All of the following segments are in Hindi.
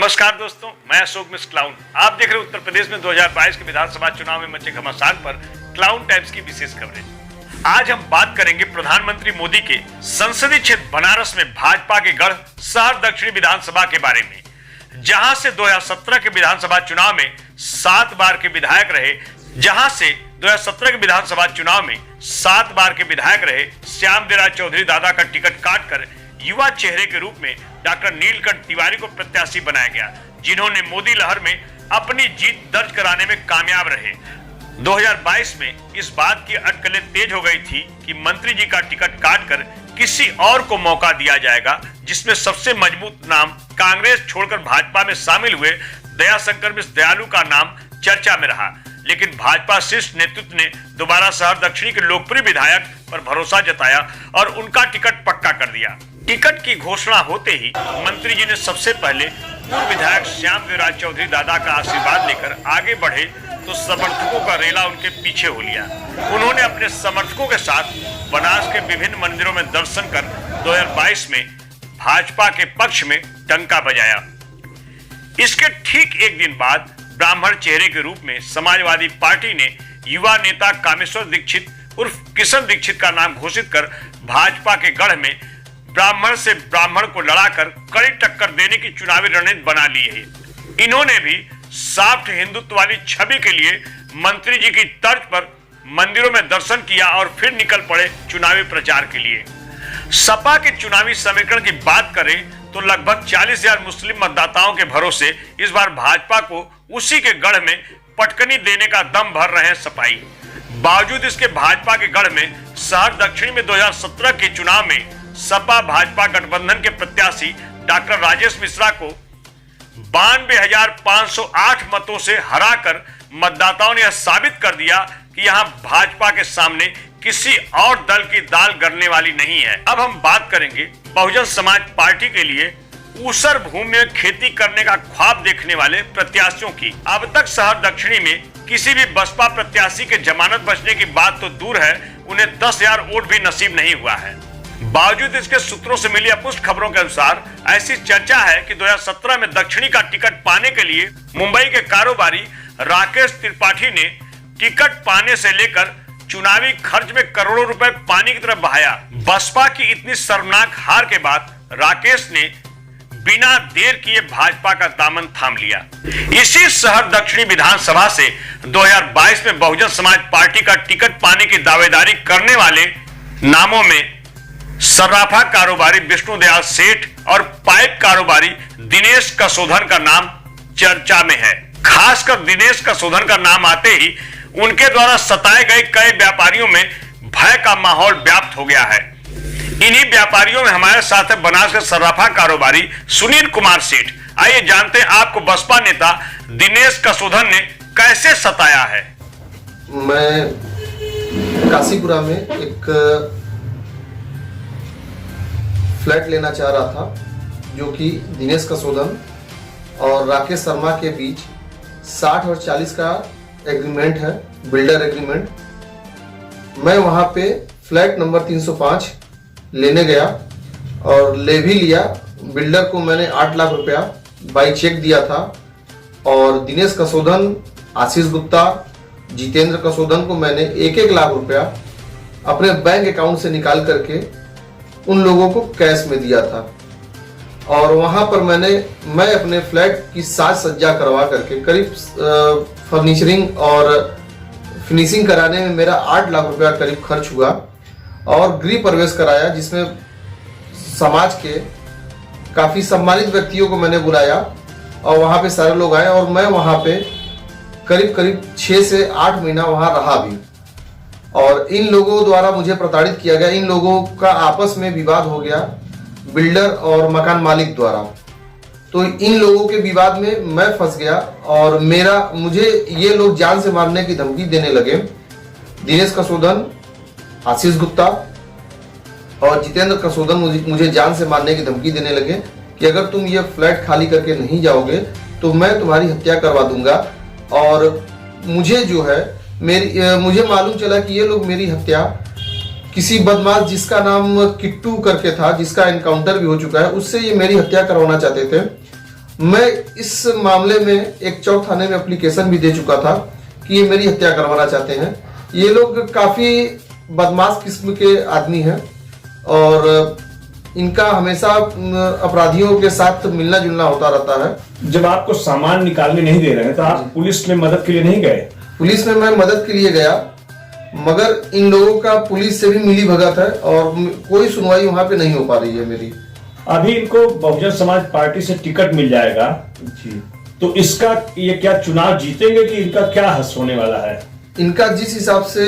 नमस्कार दोस्तों, मैं अशोक मिस क्लाउन। आप देख रहे हैं उत्तर प्रदेश में 2022 के विधानसभा चुनाव में मचे घमासान पर क्लाउन टाइम्स की विशेष कवरेज। आज हम बात करेंगे प्रधानमंत्री मोदी के संसदीय क्षेत्र बनारस में भाजपा के गढ़ शहर दक्षिणी विधानसभा के बारे में, जहां से 2017 के विधानसभा चुनाव में 7 बार के विधायक रहे। जहां से 2017 के विधानसभा चुनाव में 7 बार के विधायक रहे श्याम देवराज चौधरी दादा का टिकट काटकर युवा चेहरे के रूप में डॉक्टर नीलकंठ तिवारी को प्रत्याशी बनाया गया, जिन्होंने मोदी लहर में अपनी जीत दर्ज कराने में कामयाब रहे। 2022 में इस बात की अटकलें तेज हो गई थी कि मंत्री जी का टिकट काटकर किसी और को मौका दिया जाएगा, जिसमें सबसे मजबूत नाम कांग्रेस छोड़कर भाजपा में शामिल हुए दयाशंकर मिश्र दयालु का नाम चर्चा में रहा। लेकिन भाजपा शीर्ष नेतृत्व ने दोबारा शहर दक्षिणी के लोकप्रिय विधायक पर भरोसा जताया और उनका टिकट पक्का कर दिया। टिकट की घोषणा होते ही मंत्री जी ने सबसे पहले पूर्व विधायक श्याम देवराज चौधरी दादा का आशीर्वाद लेकर आगे बढ़े तो समर्थकों का रेला उनके पीछे हो लिया। उन्होंने अपने समर्थकों के साथ बनारस के विभिन्न मंदिरों में दर्शन कर 2022 में भाजपा के पक्ष में डंका बजाया। इसके ठीक एक दिन बाद ब्राह्मण चेहरे के रूप में समाजवादी पार्टी ने युवा नेता कामेश्वर दीक्षित उर्फ किशन दीक्षित का नाम घोषित कर भाजपा के गढ़ में ब्राह्मण से ब्राह्मण को लड़ाकर कड़ी टक्कर देने की चुनावी रणनीति बना ली है। इन्होंने भी सॉफ्ट हिंदुत्व वाली छवि के लिए मंत्री जी की तर्ज पर मंदिरों में दर्शन किया और फिर निकल पड़े चुनावी प्रचार के लिए। सपा के चुनावी समीकरण की बात करें तो लगभग 40,000 मुस्लिम मतदाताओं के भरोसे इस बार भाजपा को उसी के गढ़ में पटकनी देने का दम भर रहे हैं सपाई। बावजूद इसके भाजपा के गढ़ में शहर दक्षिणी में 2017 के चुनाव में सपा भाजपा गठबंधन के प्रत्याशी डॉक्टर राजेश मिश्रा को 92,508 मतों से हराकर मतदाताओं ने यह साबित कर दिया कि यहां भाजपा के सामने किसी और दल की दाल गलने वाली नहीं है। अब हम बात करेंगे बहुजन समाज पार्टी के लिए ऊसर भूमि में खेती करने का ख्वाब देखने वाले प्रत्याशियों की। अब तक शहर दक्षिणी में किसी भी बसपा प्रत्याशी के जमानत बचने की बात तो दूर है, उन्हें 10,000 वोट भी नसीब नहीं हुआ है। बावजूद इसके सूत्रों से मिली अपुष्ट खबरों के अनुसार ऐसी चर्चा है कि 2017 में दक्षिणी का टिकट पाने के लिए मुंबई के कारोबारी राकेश त्रिपाठी ने टिकट पाने से लेकर चुनावी खर्च में करोड़ों रुपए पानी की तरफ बहाया। बसपा की इतनी शर्मनाक हार के बाद राकेश ने बिना देर किए भाजपा का दामन थाम लिया। इसी शहर दक्षिणी विधानसभा से 2022 में बहुजन समाज पार्टी का टिकट पाने की दावेदारी करने वाले नामों में सर्राफा कारोबारी विष्णु दयाल सेठ और पाइप कारोबारी दिनेश कसोधन का नाम चर्चा में है। खासकर दिनेश कसोधन का नाम आते ही उनके द्वारा सताए गए कई व्यापारियों में भय का माहौल व्याप्त हो गया है। इन्हीं व्यापारियों में हमारे साथ है बनारस के सर्राफा कारोबारी सुनील कुमार सेठ। आइए जानते हैं आपको बसपा नेता दिनेश कसोधन ने कैसे सताया है। मैं काशीपुरा में एक फ्लैट लेना चाह रहा था, जो कि दिनेश कसोधन और राकेश शर्मा के बीच 60 और 40 का एग्रीमेंट है, बिल्डर एग्रीमेंट। मैं वहां पे फ्लैट नंबर 305 लेने गया और ले भी लिया। बिल्डर को मैंने 8 लाख रुपया बाई चेक दिया था और दिनेश कसोधन, आशीष गुप्ता, जितेंद्र कसोधन को मैंने 1-1 लाख रुपया अपने बैंक अकाउंट से निकाल करके उन लोगों को कैश में दिया था। और वहां पर मैं अपने फ्लैट की साज सज्जा करवा करके करीब फर्नीचरिंग और फिनिशिंग कराने में मेरा 8 लाख रुपया करीब खर्च हुआ और गृह प्रवेश कराया, जिसमें समाज के काफी सम्मानित व्यक्तियों को मैंने बुलाया और वहां पे सारे लोग आए और मैं वहां पे करीब 6 से 8 महीना वहां रहा भी। और इन लोगों द्वारा मुझे प्रताड़ित किया गया। इन लोगों का आपस में विवाद हो गया बिल्डर और मकान मालिक द्वारा। तो इन लोगों के विवाद में मैं फंस गया और मुझे ये लोग जान से मारने की धमकी देने लगे। दिनेश कसोधन, आशीष गुप्ता और जितेंद्र कसोधन मुझे जान से मारने की धमकी देने लगे कि अगर तुम ये फ्लैट खाली करके नहीं जाओगे तो मैं तुम्हारी हत्या करवा दूंगा। और मुझे जो है मुझे मालूम चला कि ये लोग मेरी हत्या किसी बदमाश जिसका नाम किट्टू करके था, जिसका एनकाउंटर भी हो चुका है, उससे ये मेरी हत्या करवाना चाहते थे। मैं इस मामले में एक चौक थाने में एप्लीकेशन भी दे चुका था कि ये मेरी हत्या करवाना चाहते हैं। ये लोग काफी बदमाश किस्म के आदमी हैं और इनका हमेशा अपराधियों के साथ मिलना जुलना होता रहता है। जब आपको सामान निकालने नहीं दे रहे हैं तो आप पुलिस में मदद के लिए नहीं गए? पुलिस में मैं मदद के लिए गया, मगर इन लोगों का पुलिस से भी मिली भगत है और कोई सुनवाई वहां पे नहीं हो पा रही है मेरी। अभी इनको बहुजन समाज पार्टी से टिकट मिल जाएगा जी, तो इसका ये क्या चुनाव जीतेंगे कि इनका क्या हश्र होने वाला है? इनका जिस हिसाब से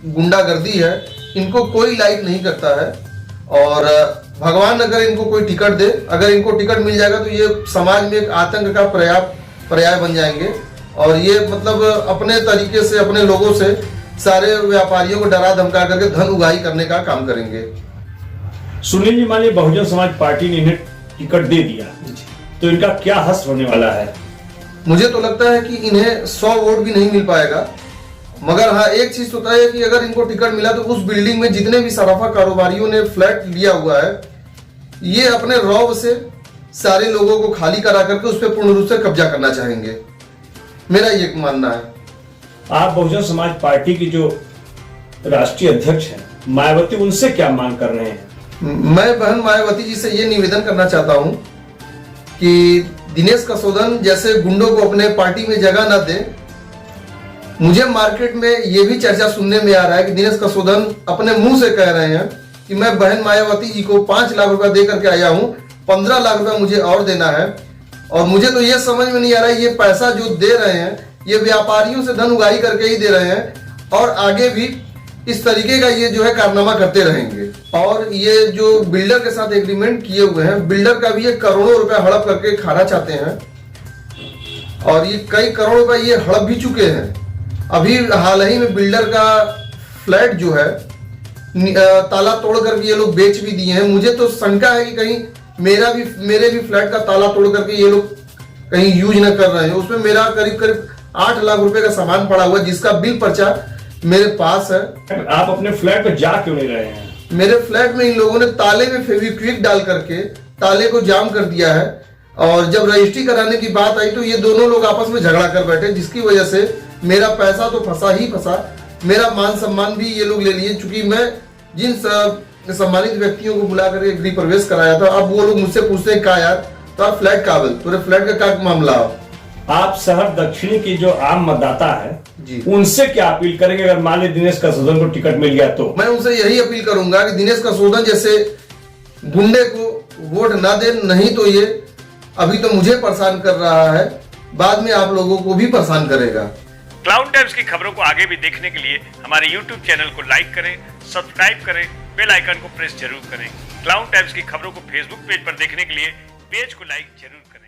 गुंडागर्दी है, इनको कोई लाइक नहीं करता है और भगवान अगर इनको कोई टिकट दे, अगर इनको टिकट मिल जाएगा तो ये समाज में एक आतंक का पर्याय बन जाएंगे और ये मतलब अपने तरीके से अपने लोगों से सारे व्यापारियों को डरा धमका करके धन उगाही करने का काम करेंगे। सुनील जी, मानिए बहुजन समाज पार्टी ने इन्हें टिकट दे दिया तो इनका क्या हश्र होने वाला है? मुझे तो लगता है कि इन्हें 100 वोट भी नहीं मिल पाएगा, मगर हाँ एक चीज होता है कि अगर इनको टिकट मिला तो उस बिल्डिंग में जितने भी सराफा कारोबारियों ने फ्लैट लिया हुआ है, ये अपने रौब से सारे लोगों को खाली करा करके उस पर पूर्ण रूप से कब्जा करना चाहेंगे, मेरा ये मानना है। आप बहुजन समाज पार्टी की जो राष्ट्रीय अध्यक्ष हैं मायावती, उनसे क्या मांग कर रहे हैं? मैं बहन मायावती जी से ये निवेदन करना चाहता हूं कि दिनेश कसोदन जैसे गुंडों को अपने पार्टी में जगह न दे। मुझे मार्केट में ये भी चर्चा सुनने में आ रहा है कि दिनेश कसोदन अपने मुंह से कह रहे हैं कि मैं बहन मायावती जी को 5 लाख रुपया दे करके आया हूं, 15 लाख रुपया मुझे और देना है। और मुझे तो ये समझ में नहीं आ रहा है, ये पैसा जो दे रहे हैं ये व्यापारियों से धन उगाही करके ही दे रहे हैं और आगे भी इस तरीके का ये जो है कारनामा करते रहेंगे। और ये जो बिल्डर के साथ एग्रीमेंट किए हुए हैं, बिल्डर का भी ये करोड़ों रुपया हड़प करके खाना चाहते हैं और ये कई करोड़ रुपए ये हड़प भी चुके हैं। अभी हाल ही में बिल्डर का फ्लैट जो है ताला तोड़ करके ये लोग बेच भी दिए हैं। मुझे तो शंका है कि कहीं मेरे भी फ्लैट का ताला तोड़ करके ये लोग कहीं यूज न कर रहे हैं। उसमें मेरा करीब 8 लाख रुपए का सामान पड़ा हुआ है जिसका बिल पर्चा मेरे पास है। आप अपने फ्लैट पे जा क्यों नहीं रहे हैं? मेरे फ्लैट में इन लोगों ने ताले में फेविक्विक डाल करके ताले को जाम कर दिया है और जब रजिस्ट्री कराने की बात आई तो ये दोनों लोग आपस में झगड़ा कर बैठे, जिसकी वजह से मेरा पैसा तो फंसा ही फंसा, मेरा मान सम्मान भी ये लोग ले लिए। चूंकि मैं जिन सम्मानित व्यक्तियों को बुला करके गृह प्रवेश कराया था, अब वो लोग मुझसे पूछते हैं का यार तो फ्लैट काबिल, तुम्हारे फ्लैट का क्या मामला? आप शहर दक्षिणी की जो आम मतदाता है जी, उनसे क्या अपील करेंगे अगर मान ली दिनेश कसोदन को टिकट मिल गया तो? मैं उनसे यही अपील करूंगा कि दिनेश कसोदन जैसे गुंडे को वोट ना दे, नहीं तो ये अभी तो मुझे परेशान कर रहा है, बाद में आप लोगों को भी परेशान करेगा। क्लाउन टाइम्स की खबरों को आगे भी देखने के लिए हमारे YouTube चैनल को लाइक करें, सब्सक्राइब करें, बेल आइकन को प्रेस जरूर करें। क्लाउन टाइम्स की खबरों को फेसबुक पेज पर देखने के लिए पेज को लाइक जरूर करें।